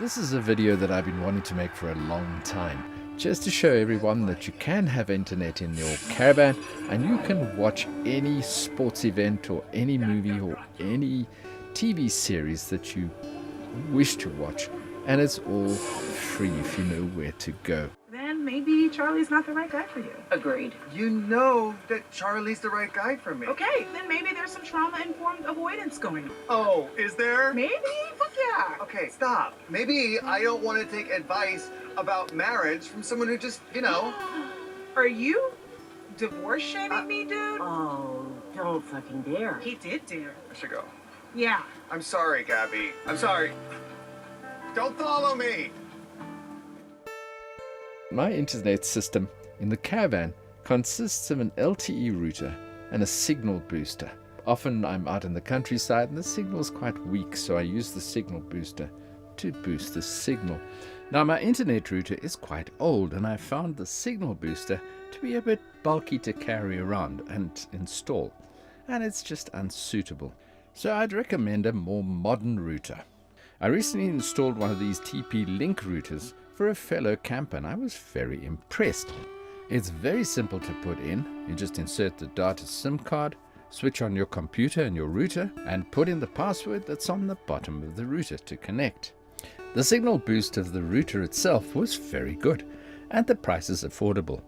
This is a video that I've been wanting to make for a long time, just to show everyone that you can have internet in your caravan and you can watch any sports event or any movie or any TV series that you wish to watch, and it's all free if you know where to go. Then maybe Charlie's not the right guy for you. Agreed. You know that Charlie's the right guy for me. Okay, then maybe there's some trauma-informed avoidance going on. Oh, is there? Maybe? Fuck yeah. Okay, stop. Maybe I don't want to take advice about marriage from someone who just, Are you divorce shaming me, dude? Oh, don't fucking dare. He did dare. I should go. Yeah. I'm sorry, Gabby. I'm sorry. Don't follow me. My internet system in the caravan consists of an LTE router and a signal booster. Often I'm out in the countryside and the signal is quite weak, so I use the signal booster to boost the signal. Now my internet router is quite old and I found the signal booster to be a bit bulky to carry around and install, and it's just unsuitable. So I'd recommend a more modern router. I recently installed one of these TP-Link routers for a fellow camper and I was very impressed. It's very simple to put in. You just insert the data SIM card, switch on your computer and your router, and put in the password that's on the bottom of the router to connect. The signal boost of the router itself was very good, and the price is affordable.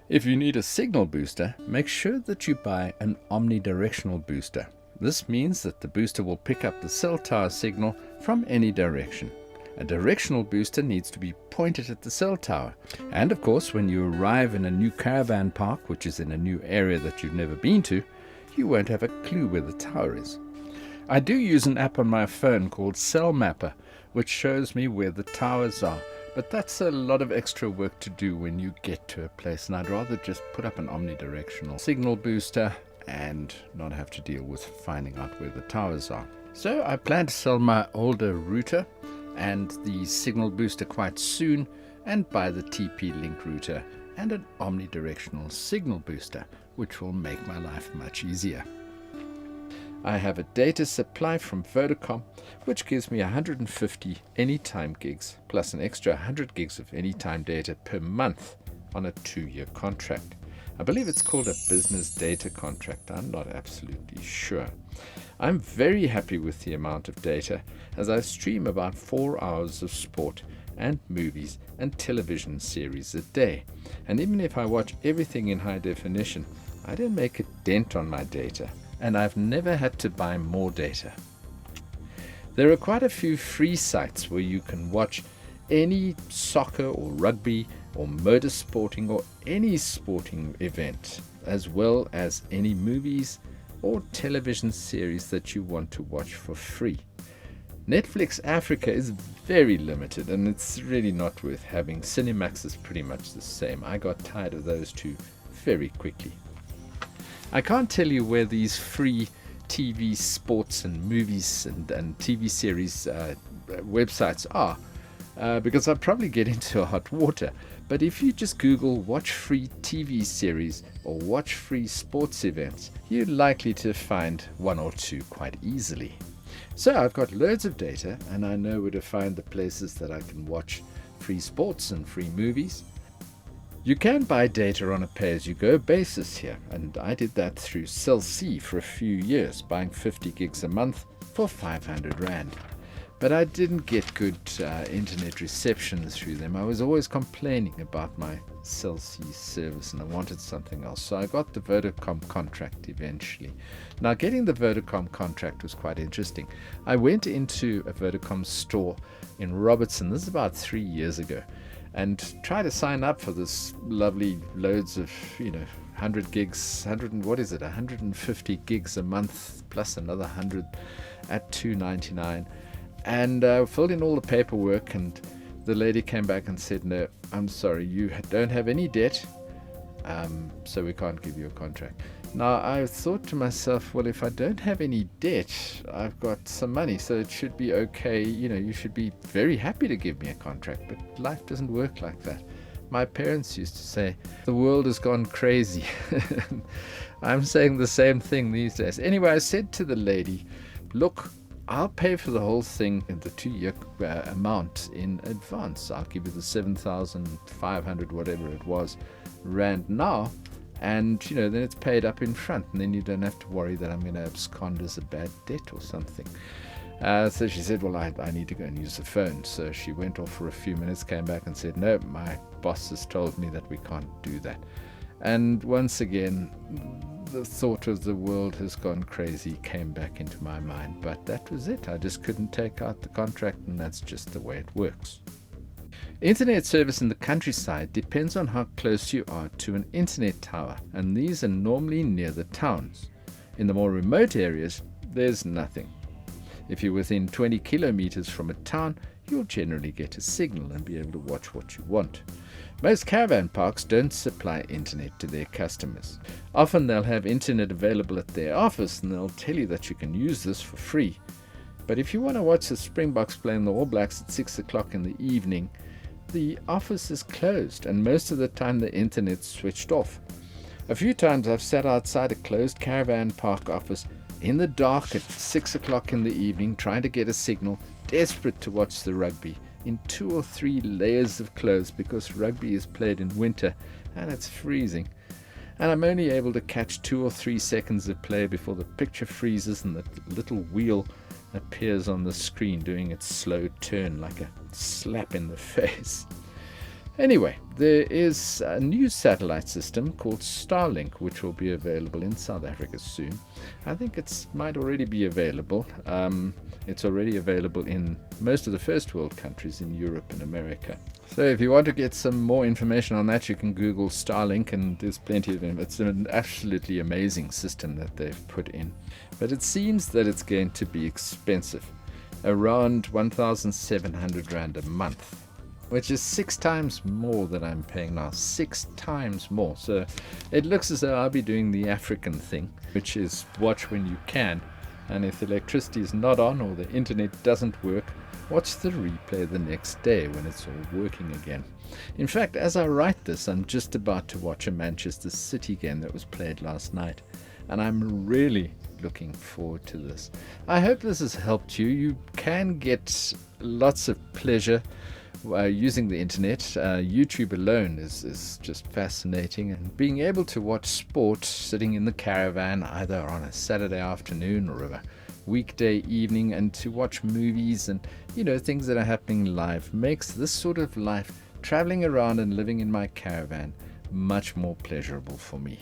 If you need a signal booster, make sure that you buy an omnidirectional booster. This means that the booster will pick up the cell tower signal from any direction. A directional booster needs to be pointed at the cell tower. And of course, when you arrive in a new caravan park, which is in a new area that you've never been to, you won't have a clue where the tower is. I do use an app on my phone called Cell Mapper, which shows me where the towers are. But that's a lot of extra work to do when you get to a place, and I'd rather just put up an omnidirectional signal booster and not have to deal with finding out where the towers are. So I plan to sell my older router and the signal booster quite soon and buy the TP-Link router and an omnidirectional signal booster, which will make my life much easier. I have a data supply from Vodacom, which gives me 150 anytime gigs plus an extra 100 gigs of anytime data per month on a 2-year contract. I believe it's called a business data contract. I'm not absolutely sure. I'm very happy with the amount of data as I stream about 4 hours of sport and movies and television series a day. And even if I watch everything in high definition, I don't make a dent on my data, and I've never had to buy more data. There are quite a few free sites where you can watch any soccer or rugby or motorsporting or any sporting event, as well as any movies or television series that you want to watch for free. Netflix Africa is very limited and it's really not worth having. Cinemax is pretty much the same. I got tired of those two very quickly. I can't tell you where these free TV sports and movies and TV series websites are because I'll probably get into hot water. But if you just Google watch free TV series or watch free sports events, you're likely to find one or two quite easily. So I've got loads of data and I know where to find the places that I can watch free sports and free movies. You can buy data on a pay-as-you-go basis here, and I did that through Cell C for a few years, buying 50 gigs a month for 500 Rand. But I didn't get good internet reception through them. I was always complaining about my Cell C service and I wanted something else. So I got the Vodacom contract eventually. Now getting the Vodacom contract was quite interesting. I went into a Vodacom store in Robertson, this is about 3 years ago, and tried to sign up for this lovely loads of, 100 gigs, 150 gigs a month plus another 100 at $2.99. And filled in all the paperwork, and the lady came back and said, no, I'm sorry, you don't have any debt, so we can't give you a contract. Now I thought to myself, well, if I don't have any debt, I've got some money, so it should be okay. You should be very happy to give me a contract, but life doesn't work like that. My parents used to say, the world has gone crazy. I'm saying the same thing these days. Anyway, I said to the lady, look, I'll pay for the whole thing in the 2-year amount in advance. I'll give you the 7,500, whatever it was, rand now, and then it's paid up in front, and then you don't have to worry that I'm going to abscond as a bad debt or something. So she said, well, I need to go and use the phone. So she went off for a few minutes, came back and said, no, my boss has told me that we can't do that. And once again, the thought of the world has gone crazy came back into my mind. But that was it. I just couldn't take out the contract, and that's just the way it works. Internet service in the countryside depends on how close you are to an internet tower, and these are normally near the towns. In the more remote areas, there's nothing. If you're within 20 kilometers from a town, you'll generally get a signal and be able to watch what you want. Most caravan parks don't supply internet to their customers. Often they'll have internet available at their office, and they'll tell you that you can use this for free. But if you want to watch the Springboks playing the All Blacks at 6 o'clock in the evening, the office is closed, and most of the time the internet's switched off. A few times I've sat outside a closed caravan park office in the dark at 6 o'clock in the evening, trying to get a signal, desperate to watch the rugby, in 2 or 3 layers of clothes, because rugby is played in winter and it's freezing. And I'm only able to catch 2 or 3 seconds of play before the picture freezes and the little wheel appears on the screen doing its slow turn like a slap in the face. Anyway, there is a new satellite system called Starlink, which will be available in South Africa soon. I think it might already be available. It's already available in most of the first world countries in Europe and America. So if you want to get some more information on that, you can Google Starlink, and there's plenty of them. It's an absolutely amazing system that they've put in. But it seems that it's going to be expensive, around 1,700 Rand a month, which is 6 times more than I'm paying now. 6 times more. So it looks as though I'll be doing the African thing, which is watch when you can. And if the electricity is not on or the internet doesn't work, watch the replay the next day when it's all working again. In fact, as I write this, I'm just about to watch a Manchester City game that was played last night, and I'm really looking forward to this. I hope this has helped you. You can get lots of pleasure using the internet. YouTube alone is just fascinating, and being able to watch sport sitting in the caravan either on a Saturday afternoon or a weekday evening, and to watch movies and things that are happening live makes this sort of life, traveling around and living in my caravan, much more pleasurable for me.